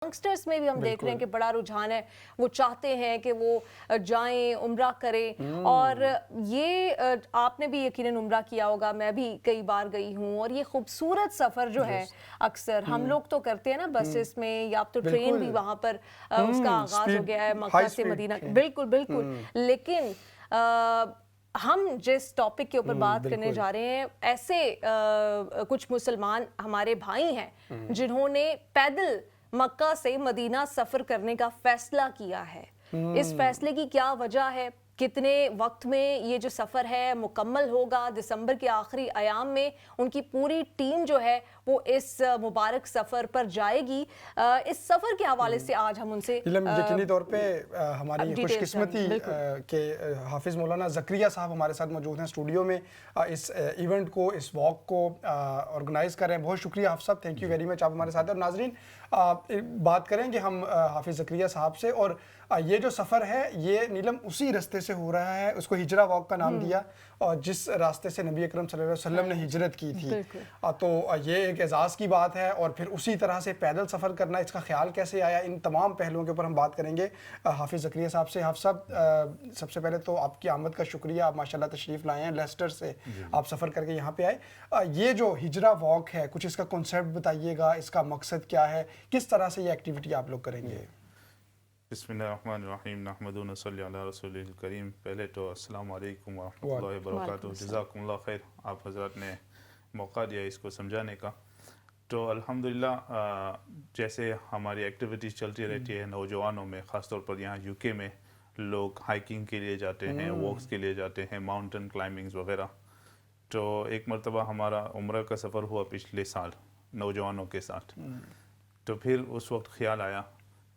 یंगस्टर्स में भी हम देख रहे हैं कि बड़ा रुझान है, वो चाहते हैं कि वो जाएं उम्रा करें. और ये आपने भी यकीनन उम्रा किया होगा, मैं भी कई बार गई हूँ, और ये खूबसूरत सफ़र जो है अक्सर हम लोग तो करते हैं ना बसेस में, या तो ट्रेन भी वहाँ पर उसका आगाज़ हो गया है मक्का से मदीना. बिल्कुल बिल्कुल. लेकिन हम जिस टॉपिक के ऊपर बात करने जा रहे हैं, ऐसे कुछ मुसलमान हमारे भाई हैं जिन्होंने पैदल मक्का से मदीना सफ़र करने का फ़ैसला किया है. इस फ़ैसले की क्या वजह है, कितने वक्त में ये जो सफ़र है मुकम्मल होगा, दिसंबर के आखिरी अयाम में उनकी पूरी टीम जो है वो इस मुबारक सफ़र पर जाएगी. इस सफ़र के हवाले से आज हम उनसे यकीनी तौर पे हमारी खुशकिस्मती के हाफिज़ मौलाना ज़करिया साहब हमारे साथ मौजूद हैं स्टूडियो में, इस इवेंट को, इस वॉक को ऑर्गेनाइज़ कर रहे हैं. बहुत शुक्रिया हाफ़िज़ साहब, थैंक यू वेरी मच, आप हमारे साथ हैं. और नाज़रीन, बात करेंगे हम हाफिज़ ज़करिया साहब से. और ये जो सफ़र है ये नीलम उसी रास्ते से हो रहा है, उसको हिजरा वॉक का नाम दिया, और जिस रास्ते से नबी अकरम सल्लल्लाहु अलैहि वसल्लम ने हिजरत की थी. तो ये एक एजाज़ की बात है. और फिर उसी तरह से पैदल सफ़र करना, इसका ख्याल कैसे आया, इन तमाम पहलुओं के ऊपर हम बात करेंगे हाफिज़ ज़करिया साहब से. हाफ़िज़ साहब, सबसे पहले तो आपकी आमद का शुक्रिया, आप माशाल्लाह तशरीफ़ लाए हैं, लेस्टर से आप सफ़र करके यहाँ पे आए. ये जो हिजरा वॉक है, कुछ इसका कॉन्सेप्ट बताइएगा, इसका मकसद क्या है, किस तरह से ये एक्टिविटी आप लोग करेंगे? बिस्मिल्लाहिर्रहमानिर्रहीम, नहमदुहु व नसल्ली अला रसूलिल करीम. पहले तो अस्सलामु अलैकुम व रहमतुल्लाहि व बरकातुहू. जज़ाकुमुल्लाह खैर, आप हज़रात ने मौका दिया इसको समझाने का. तो अल्हम्दुलिल्लाह, जैसे हमारी एक्टिविटीज़ चलती रहती है नौजवानों में, ख़ासतौर पर यहाँ यूके में लोग हाइकिंग के लिए जाते हैं, वॉक्स के लिए जाते हैं, माउंटेन क्लाइंबिंग्स वगैरह. तो एक मरतबा हमारा उम्रा का सफ़र हुआ पिछले साल नौजवानों के साथ. तो फिर उस वक्त ख़्याल आया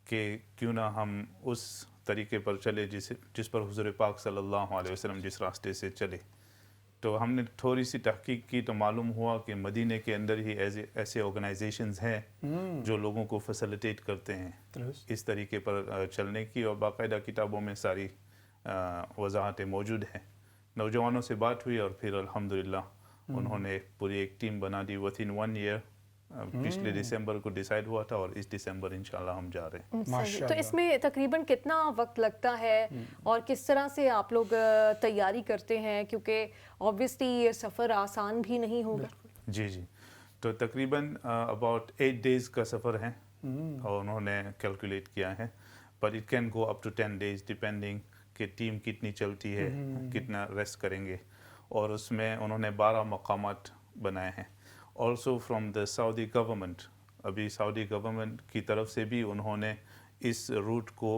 कि क्यों ना हम उस तरीके पर चले जिस पर हुज़ूर पाक सल्लल्लाहु अलैहि वसल्लम जिस रास्ते से चले. तो हमने थोड़ी सी तहकीक की तो मालूम हुआ कि मदीने के अंदर ही ऐसे ऑर्गेनाइजेशंस हैं जो लोगों को फैसिलिटेट करते हैं इस तरीके पर चलने की, और बाकायदा किताबों में सारी वजाहतें मौजूद हैं. नौजवानों से बात हुई और फिर अल्हम्दुलिल्लाह उन्होंने पूरी एक टीम बना दी. विथिन 1 ईयर पिछले दिसंबर को डिसाइड हुआ था, और इस दिसंबर इंशाल्लाह हम जा रहे हैं. तो इसमें तकरीबन कितना वक्त लगता है और किस तरह से आप लोग तैयारी करते हैं, क्योंकि ऑब्वियसली ये सफ़र आसान भी नहीं होगा? जी जी, तो तकरीबन अबाउट 8 डेज़ का सफ़र है, और उन्होंने कैलकुलेट किया है. पर it can go up to 10 days depending कि टीम कितनी चलती है, कितना रेस्ट करेंगे. और उसमें उन्होंने 12 मकामात बनाए हैं. Also from the Saudi government, अभी सऊदी गवर्नमेंट की तरफ से भी उन्होंने इस रूट को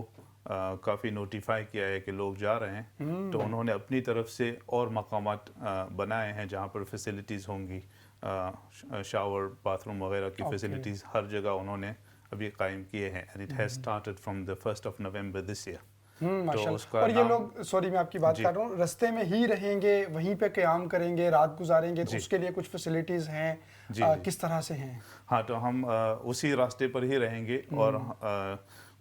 काफ़ी नोटिफाई किया है कि लोग जा रहे हैं. तो उन्होंने अपनी तरफ से और मकामात बनाए हैं जहाँ पर फैसिलिटीज़ होंगी, शावर, बाथरूम वगैरह की फैसिलिटीज़ हर जगह उन्होंने अभी कायम किए हैं. And it has started from the 1st of November this year. माशाल्लाह. और ये लोग, सॉरी मैं आपकी बात कर रहा हूँ, रास्ते में ही रहेंगे, वहीं पे क़याम करेंगे, रात गुजारेंगे, तो उसके लिए कुछ फैसिलिटीज़ हैं, किस तरह से हैं? हाँ, तो हम उसी रास्ते पर ही रहेंगे. और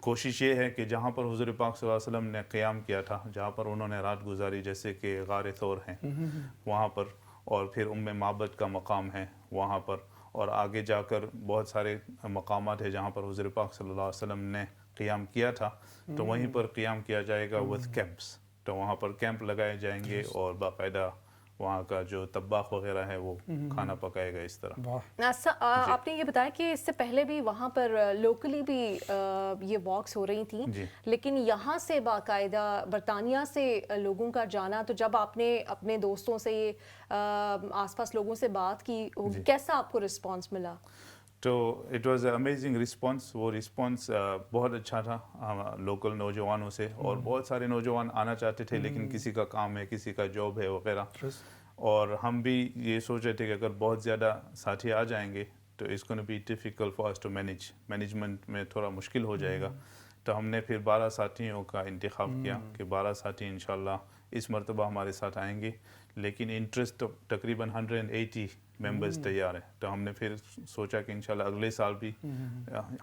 कोशिश ये है कि जहाँ पर हुज़ूर पाक सल्लल्लाहु अलैहि वसल्लम ने क़याम किया था, जहाँ पर उन्होंने रात गुजारी, जैसे कि गार थौर हैं वहाँ पर, और फिर उम्मे माबद का मकाम है वहाँ पर, और आगे जाकर बहुत सारे मकामात हैं जहाँ पर हुज़ूर पाक सल्लल्लाहु अलैहि वसल्लम ने क़याम किया था. तो वहीं पर क़याम किया जाएगा विद कैंप्स. तो वहाँ पर कैंप लगाए जाएंगे, और बाकायदा वहाँ का जो तब्बाख वगैरह है वो खाना पकाएगा इस तरह. आपने ये बताया कि इससे पहले भी वहाँ पर लोकली भी ये वॉक्स हो रही थी, लेकिन यहाँ से बाकायदा बरतानिया से लोगों का जाना, तो जब आपने अपने दोस्तों से आसपास लोगों से बात की, कैसा आपको रिस्पांस मिला? तो इट वाज़ अमेजिंग रिस्पांस. वो रिस्पांस बहुत अच्छा था लोकल नौजवानों से. और बहुत सारे नौजवान आना चाहते थे, लेकिन किसी का काम है, किसी का जॉब है वगैरह. और हम भी ये सोच रहे थे कि अगर बहुत ज़्यादा साथी आ जाएंगे तो it's gonna be difficult for us to management में थोड़ा मुश्किल हो जाएगा. तो हमने फिर 12 साथियों का इंतखाब किया कि 12 साथी इंशाल्लाह इस मरतबा हमारे साथ आएंगे. लेकिन इंटरेस्ट तो तकरीबन 180 मेंबर्स तैयार है. तो हमने फिर सोचा कि इंशाल्लाह अगले साल भी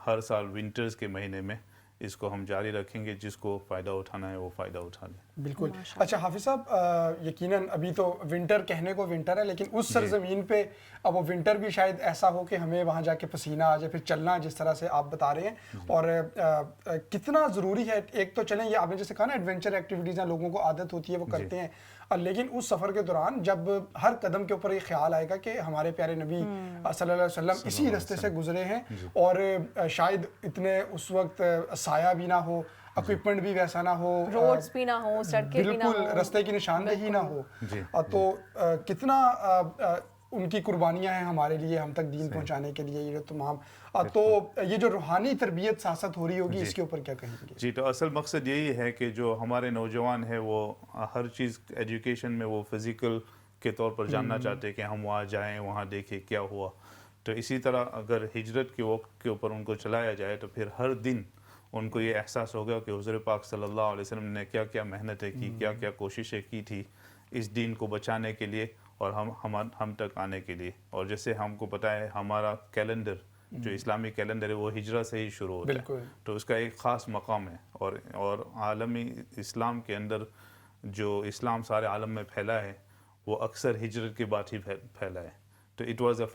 हर साल विंटर्स के महीने में اس کو ہم جاری رکھیں گے, جس کو فائدہ اٹھانا ہے وہ فائدہ اٹھا لیں. بالکل. اچھا حافظ صاحب, یقیناً ابھی تو ونٹر کہنے کو ونٹر ہے, لیکن اس سرزمین پہ اب وہ ونٹر بھی شاید ایسا ہو کہ ہمیں وہاں جا کے پسینہ آ جائے, پھر چلنا جس طرح سے آپ بتا رہے ہیں, اور کتنا ضروری ہے. ایک تو چلیں یہ آپ نے جیسے کہا نا ایڈونچر ایکٹیویٹیز ہیں, لوگوں کو عادت ہوتی ہے وہ کرتے ہیں, لیکن اس سفر کے دوران جب ہر قدم کے اوپر یہ خیال آئے گا کہ ہمارے پیارے نبی صلی اللہ علیہ وسلم اسی راستے سے گزرے ہیں, اور شاید اتنے اس وقت سایہ بھی نہ ہو, اکوپمنٹ بھی ویسا نہ ہو, روڈز بھی نہ ہو, سڑکیں بھی نہ ہو, بالکل راستے کی نشاندہی نہ ہو, تو کتنا ان کی قربانیاں ہیں ہمارے لیے, ہم تک دین پہنچانے کے لیے یہ تمام. تو یہ جو روحانی تربیت سیاست ہو رہی ہوگی اس کے اوپر کیا کہیں گے؟ جی, تو اصل مقصد یہی ہے کہ جو ہمارے نوجوان ہیں وہ ہر چیز ایجوکیشن میں وہ فزیکل کے طور پر جاننا چاہتے ہیں کہ ہم وہاں جائیں, وہاں دیکھیں کیا ہوا. تو اسی طرح اگر ہجرت کے وقت کے اوپر ان کو چلایا جائے تو پھر ہر دن ان کو یہ احساس ہوگا کہ حضور پاک صلی اللہ علیہ وسلم نے کیا کیا محنتیں کی, کیا کیا کوششیں کی تھی اس دین کو بچانے کے لیے اور ہم تک آنے کے لیے. اور جیسے ہم کو پتہ ہے ہمارا کیلنڈر جو اسلامی کیلنڈر ہے وہ ہجرت سے ہی شروع ہوتا ہے, تو اس کا ایک خاص مقام ہے. اور عالمی اسلام کے اندر جو اسلام سارے عالم میں پھیلا ہے وہ اکثر ہجرت کے بعد ہی پھیلا ہے. تو it was a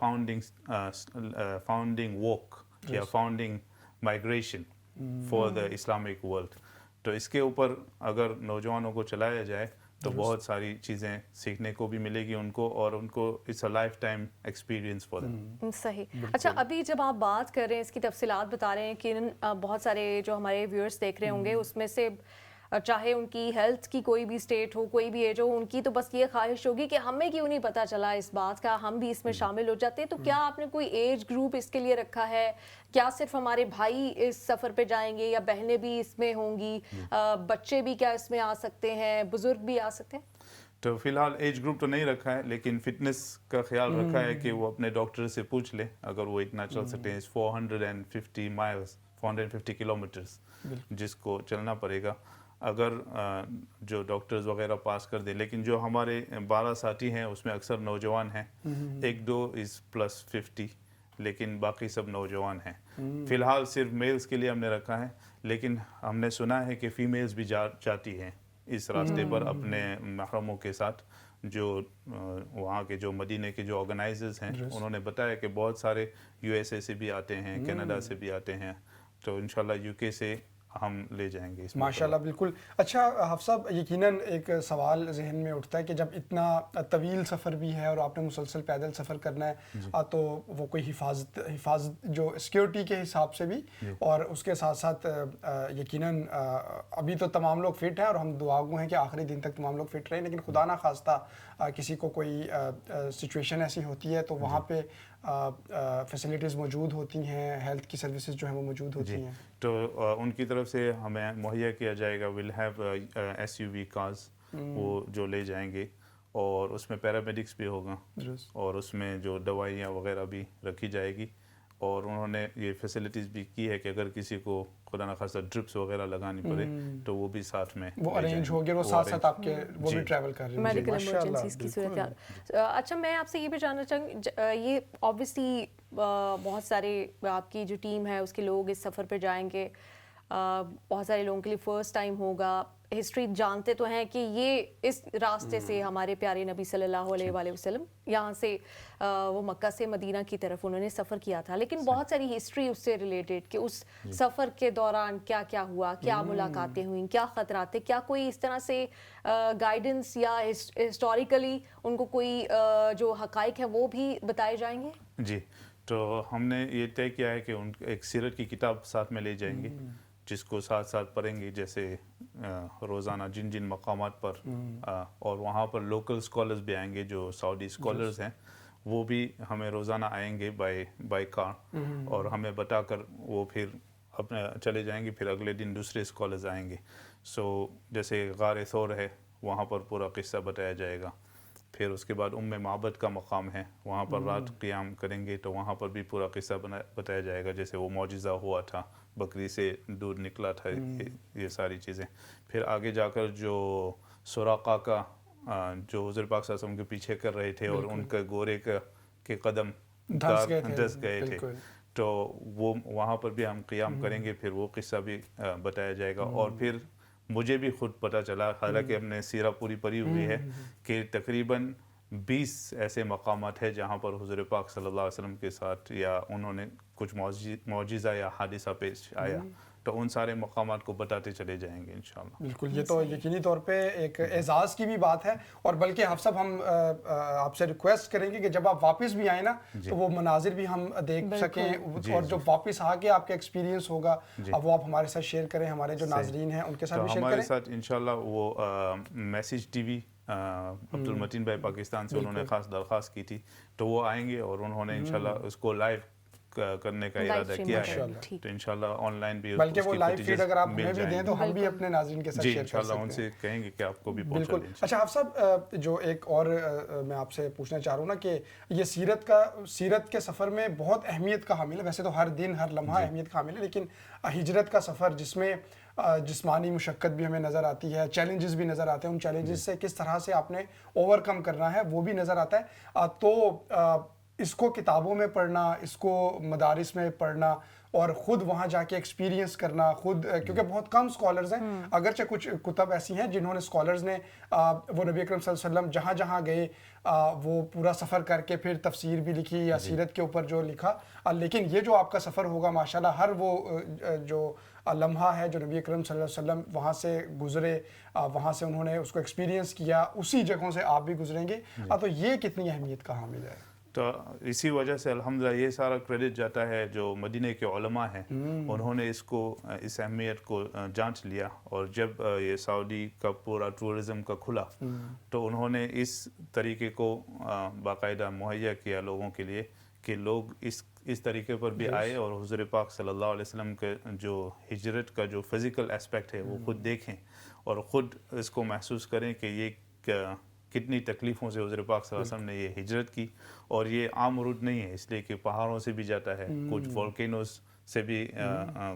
founding walk یا founding migration for the Islamic world. تو اس کے اوپر اگر نوجوانوں کو چلایا جائے تو بہت ساری چیزیں سیکھنے کو بھی ملے گی ان کو, اور ان کو it's a lifetime experience for them. صحیح. اچھا, ابھی جب آپ بات کر رہے ہیں اس کی تفصیلات بتا رہے ہیں کہ بہت سارے جو ہمارے ویورز دیکھ رہے ہوں گے اس میں سے چاہے ان کی ہیلتھ کی کوئی بھی اسٹیٹ ہو, کوئی بھی ایج ہو, ان کی تو بس یہ خواہش ہوگی کہ ہمیں کیوں نہیں پتہ چلا اس بات کا, ہم بھی اس میں شامل ہو جاتے. تو کیا آپ نے کوئی ایج گروپ اس کے لیے رکھا ہے؟ کیا صرف ہمارے بھائی اس سفر پہ جائیں گے یا بہنیں بھی اس میں ہوں گی, بچے بھی کیا اس میں آ سکتے ہیں, بزرگ بھی آ سکتے ہیں؟ تو فی الحال ایج گروپ تو نہیں رکھا ہے, لیکن فٹنس کا خیال رکھا ہے کہ وہ اپنے ڈاکٹر سے پوچھ لیں اگر وہ اتنا چل سکتے ہیں. 450 مائلز 450 کلومیٹرز جس کو چلنا پڑے گا اگر جو ڈاکٹرز وغیرہ پاس کر دیں. لیکن جو ہمارے 12 ساتھی ہیں اس میں اکثر نوجوان ہیں, 1-2 از +50, لیکن باقی سب نوجوان ہیں. فی الحال صرف میلز کے لیے ہم نے رکھا ہے, لیکن ہم نے سنا ہے کہ فیمیلز بھی جاتی ہیں اس راستے پر اپنے محرموں کے ساتھ. جو وہاں کے جو مدینے کے جو آرگنائزرز ہیں انہوں نے بتایا کہ بہت سارے USA سے بھی آتے ہیں, کینیڈا سے بھی آتے ہیں, تو انشاءاللہ UK سے ہم لے جائیں گے. ماشاءاللہ, بالکل. اچھا حافظ صاحب, یقیناً ایک سوال ذہن میں اٹھتا ہے کہ جب اتنا طویل سفر بھی ہے اور آپ نے مسلسل پیدل سفر کرنا ہے, تو وہ کوئی حفاظت جو سیکیورٹی کے حساب سے بھی, اور اس کے ساتھ ساتھ یقیناً ابھی تو تمام لوگ فٹ ہیں اور ہم دعا گو ہیں کہ آخری دن تک تمام لوگ فٹ رہیں, لیکن خدا نہ خواستہ کسی کو کوئی سچویشن ایسی ہوتی ہے تو وہاں پہ فیسلٹیز موجود ہوتی ہیں, ہیلتھ کی سروسز جو ہیں وہ موجود ہوتی ہیں. تو ان کی طرف سے ہمیں مہیا کیا جائے گا, ویل ہیو SUV کارز, وہ جو لے جائیں گے, اور اس میں پیرامیڈکس بھی ہوگا, اور اس میں جو دوائیاں وغیرہ بھی رکھی جائے گی. اور انہوں نے یہ فیسلٹیز بھی کی ہے کہ اگر کسی کو خدا نخواستہ ڈرپس وغیرہ لگانی پڑے تو وہ بھی ساتھ میں وہ ارینج ہو گیا, وہ ساتھ ساتھ آپ کے وہ بھی ٹریول کر رہے ہیں میڈیکل ایمرجنسیز کی صورتحال. اچھا, میں آپ سے یہ بھی جاننا چاہوں, یہ آبویسلی بہت سارے آپ کی جو ٹیم ہے اس کے لوگ اس سفر پہ جائیں گے, بہت سارے لوگوں کے لیے فرسٹ ٹائم ہوگا, ہسٹری جانتے تو ہیں کہ یہ اس راستے سے ہمارے پیارے نبی صلی اللہ علیہ وآلہ وسلم یہاں سے وہ مکہ سے مدینہ کی طرف انہوں نے سفر کیا تھا, لیکن بہت ساری ہسٹری اس سے ریلیٹڈ کہ اس سفر کے دوران کیا کیا ہوا, کیا ملاقاتیں ہوئیں, کیا خطرات تھے, کیا کوئی اس طرح سے گائیڈنس یا ہسٹوریکلی ان کو کوئی جو حقائق ہیں وہ بھی بتائے جائیں گے؟ جی, تو ہم نے یہ طے کیا ہے کہ ان ایک سیرت کی کتاب ساتھ میں لے جائیں گے جس کو ساتھ ساتھ پڑھیں گے, جیسے روزانہ جن جن مقامات پر, اور وہاں پر لوکل اسکالرز بھی آئیں گے جو سعودی اسکالرز ہیں, وہ بھی ہمیں روزانہ آئیں گے بائی کار, اور ہمیں بتا کر وہ پھر اپنے چلے جائیں گے. پھر اگلے دن دوسرے اسکالرز آئیں گے. سو جیسے غار ثور ہے وہاں پر پورا قصہ بتایا جائے گا. پھر اس کے بعد معبد کا مقام ہے, وہاں پر رات قیام کریں گے تو وہاں پر بھی پورا قصہ بتایا جائے گا, جیسے وہ معجزہ ہوا تھا, بکری سے دودھ نکلا تھا, یہ ساری چیزیں. پھر آگے جا کر جو سراقہ کا جو حضور پاک صلی اللہ علیہ وسلم کے پیچھے کر رہے تھے اور ان کے گورے کے قدم دھس گئے تھے, تو وہ وہاں پر بھی ہم قیام کریں گے، پھر وہ قصہ بھی بتایا جائے گا. اور پھر مجھے بھی خود پتہ چلا، حالانکہ ہم نے سیرہ پوری پڑھی ہوئی ہے، کہ تقریباً 20 ایسے مقامات ہیں جہاں پر حضور پاک صلی اللہ علیہ وسلم کے ساتھ یا انہوں نے کچھ معجزہ یا حادثہ پیش آیا، تو ان سارے مقامات کو بتاتے چلے جائیں گے انشاءاللہ. بالکل، یہ تو یقینی طور پہ ایک اعزاز کی بھی بات ہے. اور بلکہ حافظ صاحب ہم آپ سے ریکویسٹ کریں گے کہ جب آپ واپس بھی آئیں نا تو وہ مناظر بھی ہم دیکھ سکیں، اور جو واپس آ کے آپ کا ایکسپیرینس ہوگا اب وہ آپ ہمارے ساتھ شیئر کریں، ہمارے جو ناظرین ہیں ان کے ساتھ بھی شیئر کریں. ہمارے ساتھ انشاءاللہ وہ میسیج ٹی وی عبد المتین بھائی پاکستان سے انہوں نے خاص درخواست کی تھی، تو وہ آئیں گے اور انہوں نے انشاءاللہ اس کو لائیو کرنے کا ارادہ کیا ہے. تو انشاءاللہ آن لائن بھی بلکہ وہ لائیو فیڈ اگر آپ ہمیں بھی دیں تو ہم بھی اپنے ناظرین کے ساتھ شیئر کر سکتے ہیں. انشاءاللہ ان سے کہیں گے کہ آپ کو بھی پہنچا دیں. اچھا حافظ صاحب، جو ایک اور میں آپ سے پوچھنا چاہ رہا ہوں نا کہ یہ سیرت کے سفر میں بہت اہمیت کا حامل ہے. ویسے تو ہر دن ہر لمحہ اہمیت کا حامل ہے، لیکن ہجرت کا سفر جس میں جسمانی مشقت بھی ہمیں نظر آتی ہے، چیلنجز بھی نظر آتے ہیں، ان چیلنجز سے کس طرح سے آپ نے اوور کم کرنا ہے وہ بھی نظر آتا ہے. تو اس کو کتابوں میں پڑھنا، اس کو مدارس میں پڑھنا اور خود وہاں جا کے ایکسپیرینس کرنا خود، کیونکہ بہت کم اسکالرز ہیں، اگرچہ کچھ کتب ایسی ہیں جنہوں نے اسکالرز نے وہ نبی اکرم صلی اللہ علیہ وسلم جہاں جہاں گئے وہ پورا سفر کر کے پھر تفسیر بھی لکھی یا سیرت کے اوپر جو لکھا. لیکن یہ جو آپ کا سفر ہوگا ماشاءاللہ، ہر وہ جو لمحہ ہے جو نبی اکرم صلی اللہ علیہ وسلم وہاں سے گزرے، وہاں سے انہوں نے اس کو ایکسپیرینس کیا، اسی جگہوں سے آپ بھی گزریں گے. تو یہ کتنی اہمیت کا حامل ہے؟ تو اسی وجہ سے الحمدللہ یہ سارا کریڈٹ جاتا ہے جو مدینہ کے علماء ہیں، انہوں نے اس اہمیت کو جانچ لیا. اور جب یہ سعودی کا پورا ٹورزم کا کھلا تو انہوں نے اس طریقے کو باقاعدہ مہیا کیا لوگوں کے لیے کہ لوگ اس طریقے پر بھی آئے اور حضور پاک صلی اللہ علیہ وسلم کے جو ہجرت کا جو فزیکل اسپیکٹ ہے وہ خود دیکھیں اور خود اس کو محسوس کریں کہ یہ کتنی تکلیفوں سے حضور پاک صلی اللہ علیہ وسلم نے یہ ہجرت کی. اور یہ عام روٹ نہیں ہے، اس لیے کہ پہاڑوں سے بھی جاتا ہے، کچھ والکینوز سے بھی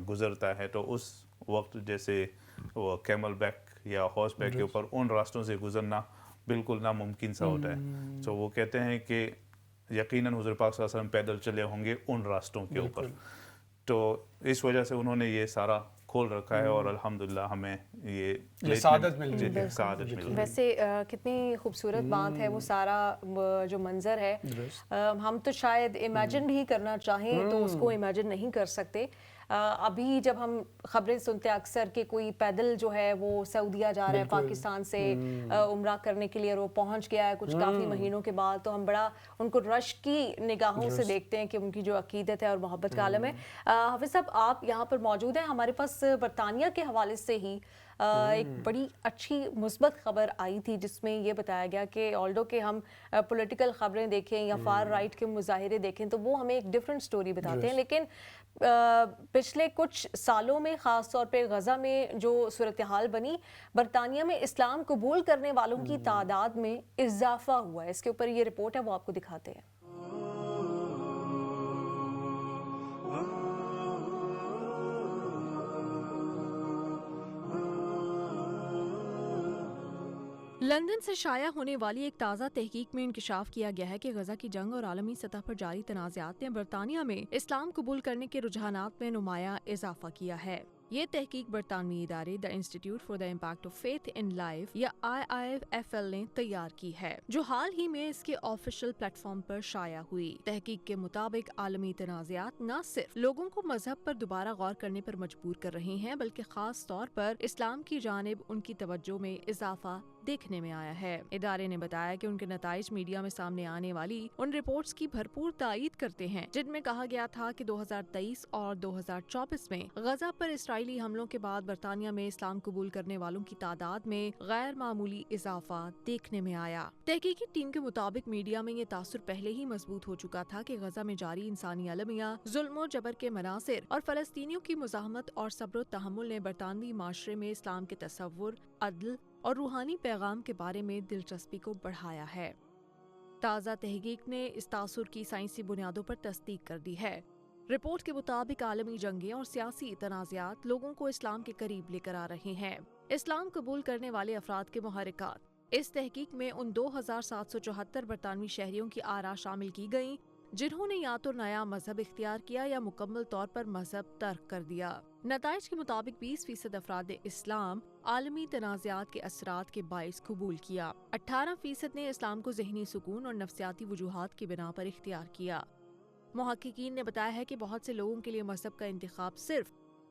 گزرتا ہے. تو اس وقت جیسے وہ کیمل بیک یا ہارس بیک کے اوپر ان راستوں سے گزرنا بالکل ناممکن سا ہوتا ہے. تو وہ کہتے ہیں کہ یقیناً حضور پاک صلی اللہ علیہ وسلم پیدل چلے ہوں گے ان راستوں کے اوپر. تو اس وجہ سے انہوں نے یہ سارا کھول رکھا ہے اور الحمدللہ ہمیں یہ سعادت مل گئی. ویسے کتنی خوبصورت بات ہے وہ سارا جو منظر ہے. ہم تو شاید امیجن بھی کرنا چاہیں تو اس کو امیجن نہیں کر سکتے. ابھی جب ہم خبریں سنتے ہیں اکثر کہ کوئی پیدل جو ہے وہ سعودیہ جا رہا ہے پاکستان سے عمرہ کرنے کے لیے اور وہ پہنچ گیا ہے کچھ کافی مہینوں کے بعد، تو ہم بڑا ان کو رش کی نگاہوں سے دیکھتے ہیں کہ ان کی جو عقیدت ہے اور محبت کا عالم ہے. حافظ صاحب آپ یہاں پر موجود ہیں، ہمارے پاس برطانیہ کے حوالے سے ہی ایک بڑی اچھی مثبت خبر آئی تھی جس میں یہ بتایا گیا کہ آلڈو کہ ہم پولیٹیکل خبریں دیکھیں یا فار رائٹ کے مظاہرے دیکھیں تو وہ ہمیں ایک ڈیفرنٹ سٹوری بتاتے ہیں، لیکن پچھلے کچھ سالوں میں خاص طور پہ غزہ میں جو صورتحال بنی، برطانیہ میں اسلام قبول کرنے والوں کی تعداد میں اضافہ ہوا ہے. اس کے اوپر یہ رپورٹ ہے، وہ آپ کو دکھاتے ہیں. لندن سے شائع ہونے والی ایک تازہ تحقیق میں انکشاف کیا گیا ہے کہ غزہ کی جنگ اور عالمی سطح پر جاری تنازعات نے برطانیہ میں اسلام قبول کرنے کے رجحانات میں نمایاں اضافہ کیا ہے. یہ تحقیق برطانوی ادارے the institute for the impact of faith in life یا IIFL نے تیار کی ہے، جو حال ہی میں اس کے آفیشل پلیٹ فارم پر شائع ہوئی. تحقیق کے مطابق عالمی تنازعات نہ صرف لوگوں کو مذہب پر دوبارہ غور کرنے پر مجبور کر رہے ہیں بلکہ خاص طور پر اسلام کی جانب ان کی توجہ میں اضافہ دیکھنے میں آیا ہے. ادارے نے بتایا کہ ان کے نتائج میڈیا میں سامنے آنے والی ان رپورٹس کی بھرپور تائید کرتے ہیں جن میں کہا گیا تھا کہ 2023 اور 2024 میں غزہ پر اسرائیلی حملوں کے بعد برطانیہ میں اسلام قبول کرنے والوں کی تعداد میں غیر معمولی اضافہ دیکھنے میں آیا. تحقیقی ٹیم کے مطابق میڈیا میں یہ تاثر پہلے ہی مضبوط ہو چکا تھا کہ غزہ میں جاری انسانی المیہ، ظلم و جبر کے مناظر اور فلسطینیوں کی مزاحمت اور صبر و تحمل نے برطانوی معاشرے میں اسلام کے تصور، عدل اور روحانی پیغام کے بارے میں دلچسپی کو بڑھایا ہے. تازہ تحقیق نے اس تاثر کی سائنسی بنیادوں پر تصدیق کر دی ہے. رپورٹ کے مطابق عالمی جنگیں اور سیاسی تنازعات لوگوں کو اسلام کے قریب لے کر آ رہے ہیں. اسلام قبول کرنے والے افراد کے محرکات. اس تحقیق میں ان 2774 برطانوی شہریوں کی آراء شامل کی گئیں जिन्होंने या तो नया मजहब इख्तियार किया या मुकम्मल तौर पर मजहब तर्क कर दिया। नताइज के मुताबिक 20% अफराद ने इस्लाम आलमी तनाज़ात के असरात के बाइस कबूल किया। 18% ने इस्लाम को ज़हनी सुकून और नफ्सियाती वजूहात की बिना पर इख्तियार किया। मुहक्किकीन ने बताया है कि बहुत से लोगों के लिए मजहब का इंतखाब सिर्फ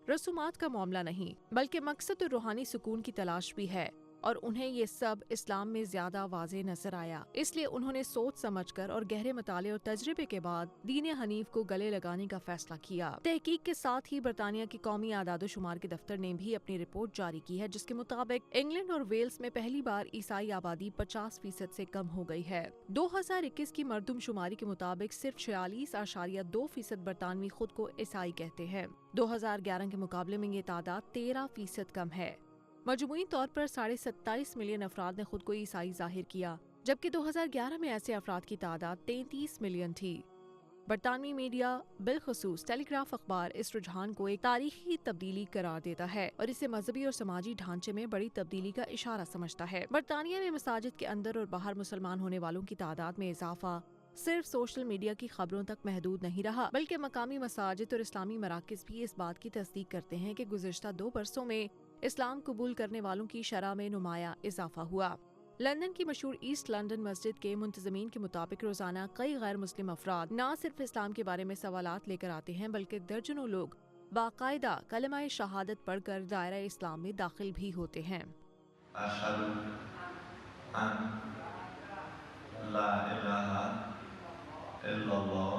रसूमात का मामला नहीं बल्कि मकसद और रूहानी सुकून की तलाश भी है, और उन्हें ये सब इस्लाम में ज्यादा वाज़ेह नजर आया। इसलिए उन्होंने सोच समझकर और गहरे मताले और तजर्बे के बाद दीन हनीफ को गले लगाने का फैसला किया। तहकीक के साथ ही बरतानिया की कौमी आदादोशुमार के दफ्तर ने भी अपनी रिपोर्ट जारी की है, जिसके मुताबिक इंग्लैंड और वेल्स में पहली बार ईसाई आबादी 50% से कम हो गई है। 2021 की मरदमशुमारी के मुताबिक सिर्फ 46.2% बरतानवी खुद को ईसाई कहते हैं। 2011 के मुकाबले में ये तादाद 13% कम है। मजमूई तौर पर 27.5 मिलियन अफराद ने खुद को ईसाई जाहिर किया, जबकि 2011 में ऐसे अफराद की तादाद 33 मिलियन थी। बरतानवी मीडिया बिलखसूस टेलीग्राफ अखबार इस रुझान को एक तारीखी तब्दीली करार देता है और इसे मजहबी और समाजी ढांचे में बड़ी तब्दीली का इशारा समझता है। बरतानिया में मसाजिद के अंदर और बाहर मुसलमान होने वालों की तादाद में इजाफा सिर्फ सोशल मीडिया की खबरों तक महदूद नहीं रहा, बल्कि मकामी मसाजिद और इस्लामी मराकिज भी इस बात की तस्दीक करते हैं कि गुज़िश्ता 2 बरसों में इस्लाम कबूल करने वालों की शरह में नुमाया इजाफा हुआ। लंदन की मशहूर ईस्ट लंदन मस्जिद के मुंतज़मीन के मुताबिक रोजाना कई गैर मुस्लिम अफराद न सिर्फ इस्लाम के बारे में सवालात लेकर आते हैं, बल्कि दर्जनों लोग बाकायदा कलमा शहादत पढ़कर दायरा इस्लाम में दाखिल भी होते हैं। अशहदु अन ला इलाहा इल्लल्लाह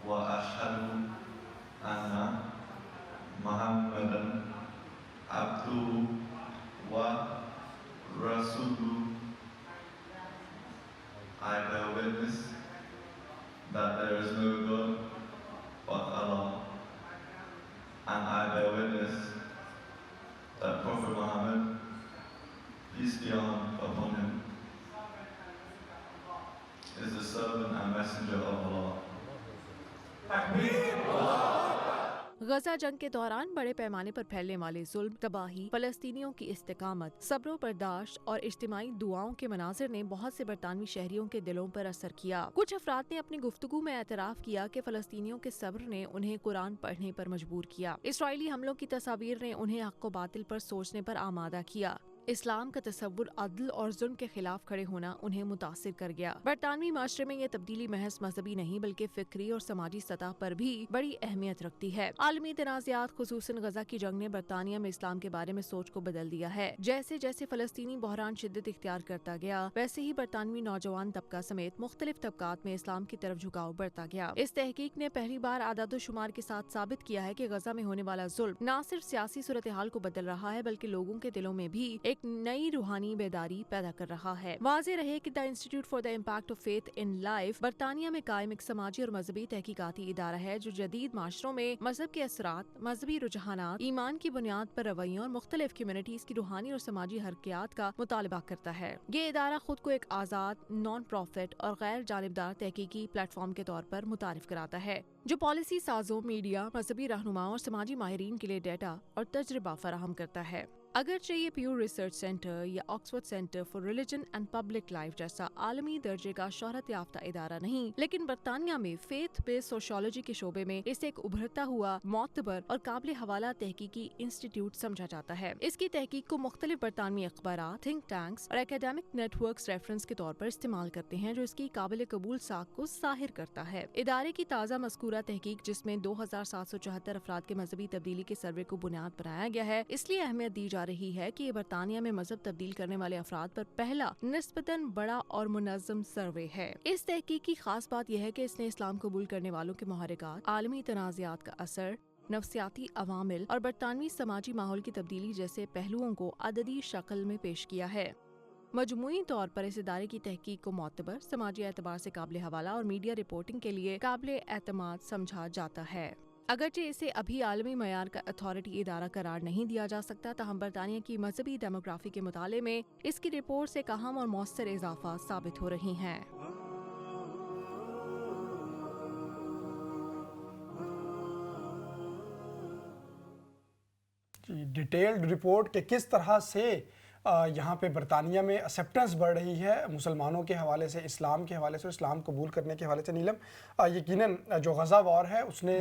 व अशहदु अन्ना मुहम्मदन अब्दुहु व रसूलुहु। I bear witness that there is no God but Allah, and I bear witness that Prophet Muhammad, peace be upon him, is the servant and messenger of Allah. गजा जंग के दौरान बड़े पैमाने पर फैलने वाले जुल्म, तबाही, फलस्तीनियों की इस्तिकामत, सब्र बर्दाश्त और इज्तिमाई दुआओं के मनाजिर ने बहुत से बरतानवी शहरियों के दिलों पर असर किया। कुछ अफराद ने अपनी गुफ्तगू में एतराफ किया कि फलस्तीनियों के सब्र ने उन्हें कुरान पढ़ने पर मजबूर किया। इसराइली हमलों की तस्वीर ने उन्हें हक़ व बातिल पर सोचने पर आमादा किया। इस्लाम का तसव्वुर अदल और जुल्म के खिलाफ खड़े होना उन्हें मुतासिर कर गया। बरतानवी माशरे में ये तब्दीली महज मजहबी नहीं बल्कि फिक्री और समाजी सतह पर भी बड़ी अहमियत रखती है। आलमी तनाज़ात खुसूसन गजा की जंग ने बरतानिया में इस्लाम के बारे में सोच को बदल दिया है। जैसे जैसे फलस्तीनी बहरान शिद्दत इख्तियार करता गया, वैसे ही बरतानवी नौजवान तबका समेत मुख्तलिफ तबकात में इस्लाम की तरफ झुकाव बढ़ता गया। इस तहकीक ने पहली बार आदादोशुमार के साथ साबित किया है कि गजा में होने वाला जुल्म न सिर्फ सियासी सूरत हाल को बदल रहा है, बल्कि लोगों के दिलों में भी एक नई रूहानी बेदारी पैदा कर रहा है। वाज़ेह रहे कि the institute for the impact of faith in life बरतानिया में कायम एक समाजी और मजहबी तहकीकाती इदारा है जो जदीद माशरों में मजहब के असरात, मजहबी रुझानात, ईमान की बुनियाद पर रवैयों और मुख्तलिफ कम्युनिटीज की रूहानी और समाजी हरकियात का मुतालबा करता है। ये इदारा खुद को एक आज़ाद, नॉन प्रॉफिट और गैर जानिबदार तहकीकी प्लेटफॉर्म के तौर पर मुतारिफ कराता है, जो पॉलिसी साजों, मीडिया, मजहबी रहनुमाओं और समाजी माहिरीन के लिए डेटा और तजर्बा फराहम करता है। अगरचे ये प्यूर रिसर्च सेंटर या Oxford centre for religion and public life जैसा आलमी दर्जे का शोहरत याफ्ता इदारा नहीं, लेकिन बरतानिया में फेथ बेस्ड सोशियोलॉजी के शोबे में इसे एक उभरता हुआ, मोतबर और काबिल हवाला तहकीकी इंस्टीट्यूट समझा जाता है। इसकी तहकीक को मुख्तलिफ बरतानवी अखबारात, थिंक टैंक्स और एकेडमिक नेटवर्क्स रेफरेंस के तौर पर इस्तेमाल करते हैं, जो इसकी काबिल कबूल साख को जाहिर करता है। इदारे की ताज़ा मज़कूरा तहकीक, जिसमें 2774 अफराद के मजहबी तब्दीली के सर्वे को बुनियाद बनाया गया है, इसलिए अहमियत दी जा रही है कि ये बरतानिया में मजहब तब्दील करने वाले अफराद पर पहला निस्बतन बड़ा और मुनज़्ज़म सर्वे है। इस तहकीक की खास बात यह है कि इसने इस्लाम कबूल करने वालों के मुहर्रिकात, आलमी तनाज़ात का असर, नफ्सियाती अवामिल और बरतानवी समाजी माहौल की तब्दीली जैसे पहलुओं को अददी शक्ल में पेश किया है। मजमूई तौर पर इस इदारे की तहकीक को मोतबर, समाजी एतबार से काबिल हवाला और मीडिया रिपोर्टिंग के लिए काबिल एतमाद समझा जाता है। अगरचे इसे अभी आलमी मयार का अथॉरिटी इदारा करार नहीं दिया जा सकता, ताहम बरतानिया की मजहबी डेमोग्राफी के मुताले में इसकी रिपोर्ट से अहम और मौसर इजाफा साबित हो रही हैं। डिटेल्ड रिपोर्ट के किस तरह से यहाँ पे बरतानिया में एक्सेप्टेंस बढ़ रही है मुसलमानों के हवाले से, इस्लाम के हवाले से, इस्लाम कबूल करने के हवाले से। नीलम, यकीनन जो गज़ा वॉर है उसने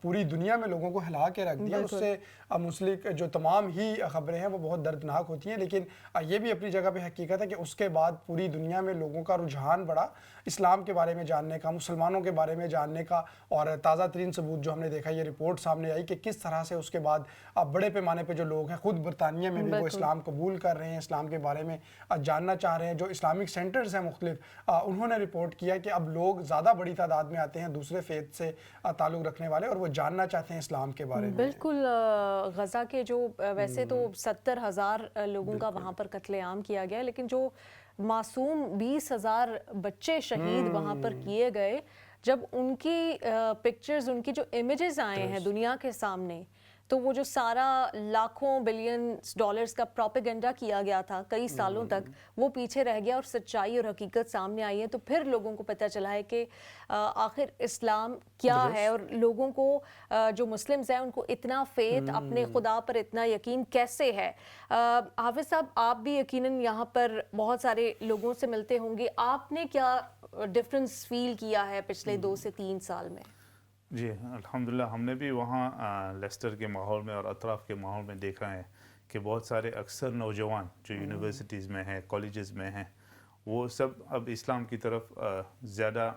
पूरी दुनिया में लोगों को हिला के रख दिया। उससे मुस्लिम जो तमाम ही ख़बरें हैं वो बहुत दर्दनाक होती हैं, लेकिन ये भी अपनी जगह पे हकीकत है कि उसके बाद पूरी दुनिया में लोगों का रुझान बढ़ा इस्लाम के बारे में जानने का, मुसलमानों के बारे में जानने का। और ताज़ा तरीन सबूत जो हमने देखा, ये रिपोर्ट सामने आई कि किस तरह से उसके बाद बड़े पैमाने पे जो लोग हैं ख़ुद बरतानिया में भी वो इस्लाम कबूल कर रहे हैं, इस्लाम के बारे में जानना चाह रहे हैं। जो इस्लामिक सेंटर्स हैं मुख्तलिफ, उन्होंने रिपोर्ट किया कि अब लोग ज़्यादा बड़ी तादाद में आते हैं दूसरे फेथ से ताल्लुक़ रखने वाले, और वो जानना चाहते हैं इस्लाम के बारे में। बिल्कुल। गज़ा के जो वैसे तो 70,000 लोगों का वहाँ पर कत्लेआम किया गया, लेकिन जो मासूम 20,000 बच्चे शहीद वहाँ पर किए गए, जब उनकी पिक्चर्स, उनकी जो इमेजेस आए हैं दुनिया के सामने, तो वो जो सारा लाखों बिलियंस डॉलर्स का प्रोपेगेंडा किया गया था कई सालों तक, वो पीछे रह गया और सच्चाई और हकीकत सामने आई है। तो फिर लोगों को पता चला है कि आखिर इस्लाम क्या है, और लोगों को जो मुस्लिम्स हैं उनको इतना फेथ, अपने खुदा पर इतना यकीन कैसे है। हाफिज़ साहब, आप भी यकीनन यहाँ पर बहुत सारे लोगों से मिलते होंगे, आपने क्या डिफरेंस फील किया है पिछले 2 से 3 साल में? जी अल्हम्दुलिल्लाह, हमने भी वहाँ लेस्टर के माहौल में और अतराफ़ के माहौल में देखा है कि बहुत सारे अक्सर नौजवान जो यूनिवर्सिटीज़ में हैं, कॉलेजेस में हैं, वो सब अब इस्लाम की तरफ ज़्यादा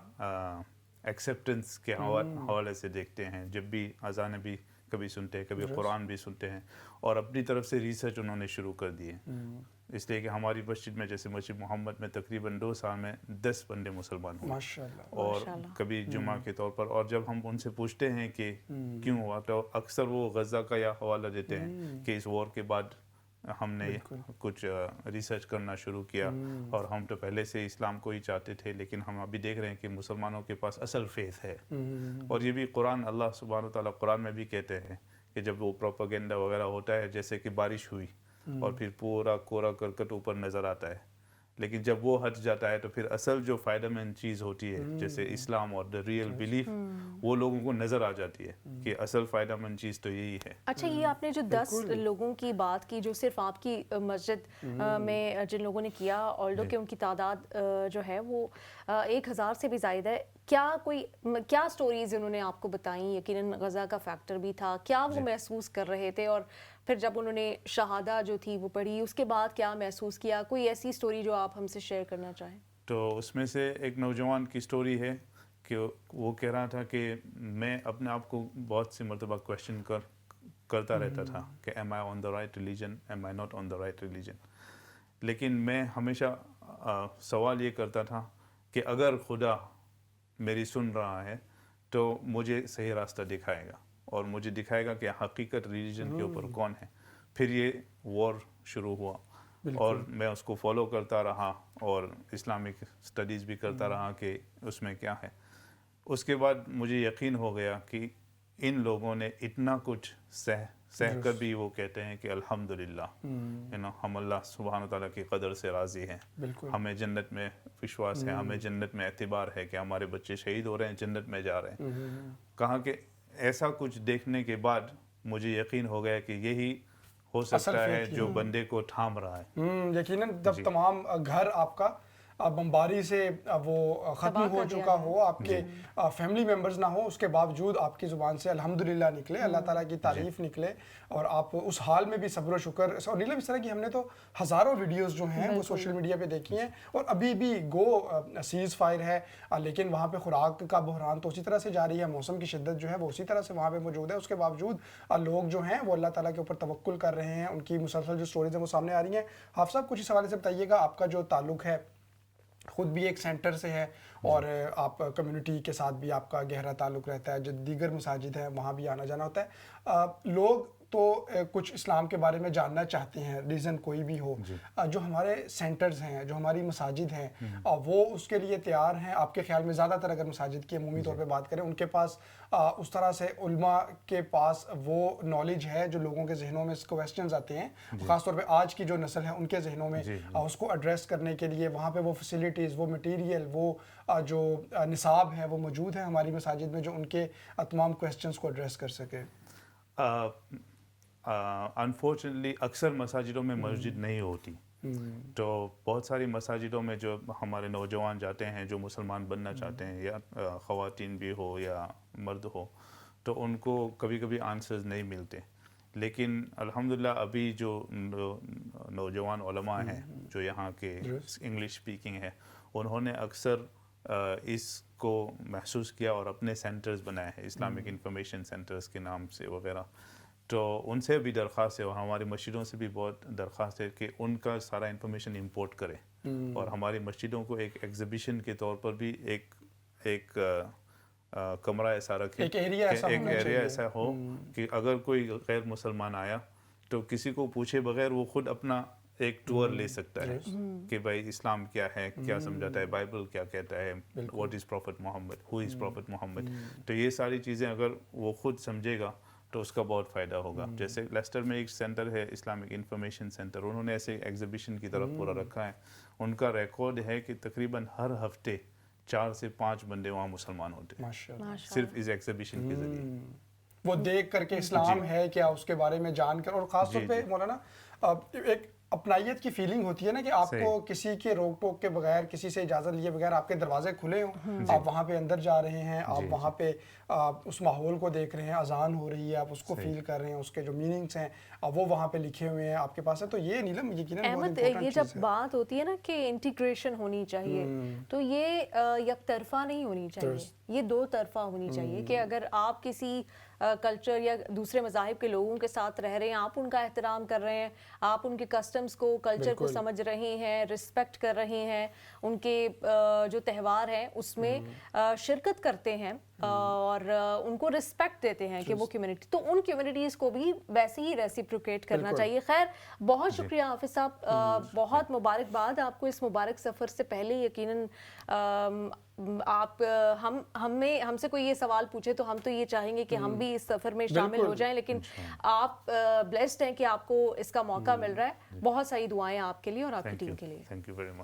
एक्सेप्टेंस के हवाले से देखते हैं। जब भी अज़ान भी कभी सुनते हैं, कभी कुरान भी सुनते हैं, और अपनी तरफ से रिसर्च उन्होंने शुरू कर दी है। इसलिए कि हमारी मस्जिद में, जैसे मस्जिद मोहम्मद में तकरीबन 2 साल में 10 बंदे मुसलमान हुए, माशाअल्लाह, और कभी जुमा के तौर पर। और जब हम उनसे पूछते हैं कि क्यों हुआ, तो अक्सर वो गज़ा का या हवाला देते हैं कि इस वॉर के बाद हमने कुछ रिसर्च करना शुरू किया, और हम तो पहले से इस्लाम को ही चाहते थे, लेकिन हम अभी देख रहे हैं कि मुसलमानों के पास असल फेथ है। और ये भी कुरान, अल्लाह सुब्हानहू तआला कुरान में भी कहते हैं कि जब वो प्रोपेगेंडा वगैरह होता है, जैसे कि बारिश हुई और फिर पूरा कोरा करकट ऊपर नज़र आता है, लेकिन जब वो हट जाता है तो फिर असल जो फ़ायदेमंद चीज़ होती है, जैसे इस्लाम और द रियल बिलीफ, वो लोगों को नज़र आ जाती है कि असल फ़ायदेमंद चीज़ तो यही है। अच्छा, ये आपने जो 10 लोगों की बात की, जो सिर्फ आपकी मस्जिद में जिन लोगों ने किया, ऑल्दो कि उनकी तादाद जो है वो 1000 से भी ज़ायद है, क्या स्टोरीज़ उन्होंने आपको बताई? यकीनन गज़ा का फैक्टर भी था, क्या वो महसूस कर रहे थे, और फिर जब उन्होंने शहादा जो थी वो पढ़ी, उसके बाद क्या महसूस किया? कोई ऐसी स्टोरी जो आप हमसे शेयर करना चाहें? तो उसमें से एक नौजवान की स्टोरी है कि वो कह रहा था कि मैं अपने आप को बहुत सी मरतबा क्वेश्चन करता रहता था कि am I on the right religion, am I not on the right religion. लेकिन मैं हमेशा सवाल ये करता था कि अगर खुदा मेरी सुन रहा है तो मुझे सही रास्ता दिखाएगा, और मुझे दिखाएगा कि हकीकत रिलीजन के ऊपर कौन है। फिर ये वॉर शुरू हुआ, और मैं उसको फॉलो करता रहा, और इस्लामिक स्टडीज़ भी करता रहा कि उसमें क्या है। उसके बाद मुझे यकीन हो गया कि इन लोगों ने इतना कुछ सह कर भी वो कहते हैं कि अल्हम्दुलिल्लाह, हम अल्लाह सुब्हानहू तआला की कदर से राज़ी हैं, हमें जन्नत में विश्वास है, हमें जन्नत में एतबार है कि हमारे बच्चे शहीद हो रहे हैं, जन्नत में जा रहे हैं। कहा कि ऐसा कुछ देखने के बाद मुझे यकीन हो गया कि यही हो सकता है जो बंदे को थाम रहा है। यकीनन जब तमाम घर आपका बमबारी से वो ख़त्म हो चुका हो, आपके फैमिली मेम्बर्स ना हो, उसके बावजूद आपकी ज़ुबान से अल्हम्दुलिल्लाह निकले, अल्लाह ताला की तारीफ़ निकले, और आप उस हाल में भी सब्र व शुक्र। और नीलम, इस तरह की हमने तो हज़ारों वीडियोस जो हैं वो सोशल मीडिया पे देखी हैं, और अभी भी सीज़ फायर है, लेकिन वहाँ पे खुराक का बहरान तो उसी तरह से जारी है, मौसम की शिद्दत जो है वो उसी तरह से वहाँ पे मौजूद है। उसके बावजूद लोग जो हैं वो अल्लाह ताला के ऊपर तवक्कुल कर रहे हैं, उनकी मुसलसल जो स्टोरीज़ हैं वो सामने आ रही हैं। हाफ़िज़ साहब, कुछ इस हवाले से बताइएगा, आपका जो ताल्लुक़ है खुद भी एक सेंटर से है, और आप कम्युनिटी के साथ भी आपका गहरा ताल्लुक़ रहता है, जो दीगर मसाजिद हैं वहाँ भी आना जाना होता है। लोग तो कुछ इस्लाम के बारे में जानना चाहते हैं, रीज़न कोई भी हो, जो हमारे सेंटर्स हैं, जो हमारी मसाजिद हैं, वो उसके लिए तैयार हैं? आपके ख़्याल में ज़्यादातर अगर मसाजिद की अमूमी तौर पे बात करें, उनके पास उस तरह से उलमा के पास वो नॉलेज है जो लोगों के जहनों में क्वेश्चंस आते हैं, ख़ासतौर पे आज की जो नस्ल है उनके जहनों में, उसको एड्रेस करने के लिए वहाँ पे वो फैसिलिटीज़, वो मटीरियल, वो जो निसाब है वो मौजूद है हमारी मसाजिद में, जो उनके तमाम क्वेश्चंस को एड्रेस कर सके? अनफॉर्चुनेटली अक्सर मसाजिदों में मस्जिद नहीं होती, तो बहुत सारी मसाजिदों में जो हमारे नौजवान जाते हैं जो मुसलमान बनना चाहते हैं, या ख़वातीन भी हो या मर्द हो, तो उनको कभी कभी आंसर्स नहीं मिलते। लेकिन अल्हम्दुलिल्लाह अभी जो नौजवान उलमा हैं जो यहाँ के इंग्लिश स्पीकिंग है, उन्होंने अक्सर इसको महसूस किया और अपने सेंटर्स बनाए हैं, इस्लामिक इंफॉर्मेशन सेंटर्स के नाम से वगैरह। तो उनसे भी दरख्वास्त है और हमारी मस्जिदों से भी बहुत दरख्वास्त है कि उनका सारा इंफॉर्मेशन इंपोर्ट करें और हमारी मस्जिदों को एक एग्जीबिशन के तौर पर भी एक कमरा ऐसा रखें, एक एरिया ऐसा हो कि अगर कोई गैर मुसलमान आया तो किसी को पूछे बगैर वो खुद अपना एक टूर ले सकता है कि भाई इस्लाम क्या है, क्या समझाता है, बाइबल क्या कहता है, what is prophet Mohammad, who is prophet Mohammad. तो ये सारी चीज़ें अगर वो खुद समझेगा तो उसका बहुत फ़ायदा होगा। जैसे लेस्टर में एक सेंटर है इस्लामिक इंफॉर्मेशन सेंटर, उन्होंने ऐसे एग्जीबिशन की तरफ पूरा रखा है। उनका रिकॉर्ड है कि तकरीबन हर हफ्ते 4 से 5 बंदे वहाँ मुसलमान होते हैं, सिर्फ इस एग्जीबिशन के ज़रिए। वो देख करके इस्लाम है क्या उसके बारे में जानकर, और ख़ास तौर पे मौलाना एक अपनाइयत की फीलिंग होती है ना कि आपको किसी के रोक टोक के बगैर, किसी से इजाज़त लिए बगैर आपके दरवाजे खुले हों, आप वहाँ पे अंदर जा रहे हैं, आप वहाँ पे उस माहौल को देख रहे हैं, अजान हो रही है, आप उसको फील कर रहे हैं, उसके जो मीनिंग्स हैं वो वहाँ पे लिखे हुए हैं आपके पास है। तो ये नीलम यकीनन बहुत इम्पोर्टेंट चीज़ है। ये जब बात होती है ना कि इंटीग्रेशन होनी चाहिए, तो ये यकतरफा नहीं होनी चाहिए, ये दो तरफा होनी चाहिए कि अगर आप किसी कल्चर या दूसरे मज़ाहिब के लोगों के साथ रह रहे हैं, आप उनका एहतराम कर रहे हैं, आप उनके कस्टम्स को, कल्चर को समझ रहे हैं, रिस्पेक्ट कर रहे हैं, उनके जो त्यौहार हैं उसमें शिरकत करते हैं और उनको रिस्पेक्ट देते हैं कि वो कम्युनिटी, तो उन कम्युनिटीज़ को भी वैसे ही रेसिप्रोकेट करना चाहिए। खैर, बहुत शुक्रिया हाफिज़ साहब, बहुत मुबारकबाद आपको इस मुबारक सफ़र से पहले। यकीनन आप हमसे कोई ये सवाल पूछे तो हम तो ये चाहेंगे कि हम भी इस सफ़र में शामिल हो जाएं, लेकिन आप ब्लेस्ड हैं कि आपको इसका मौका मिल रहा है। बहुत सारी दुआएं आपके लिए और आपकी टीम के लिए। Thank you very much.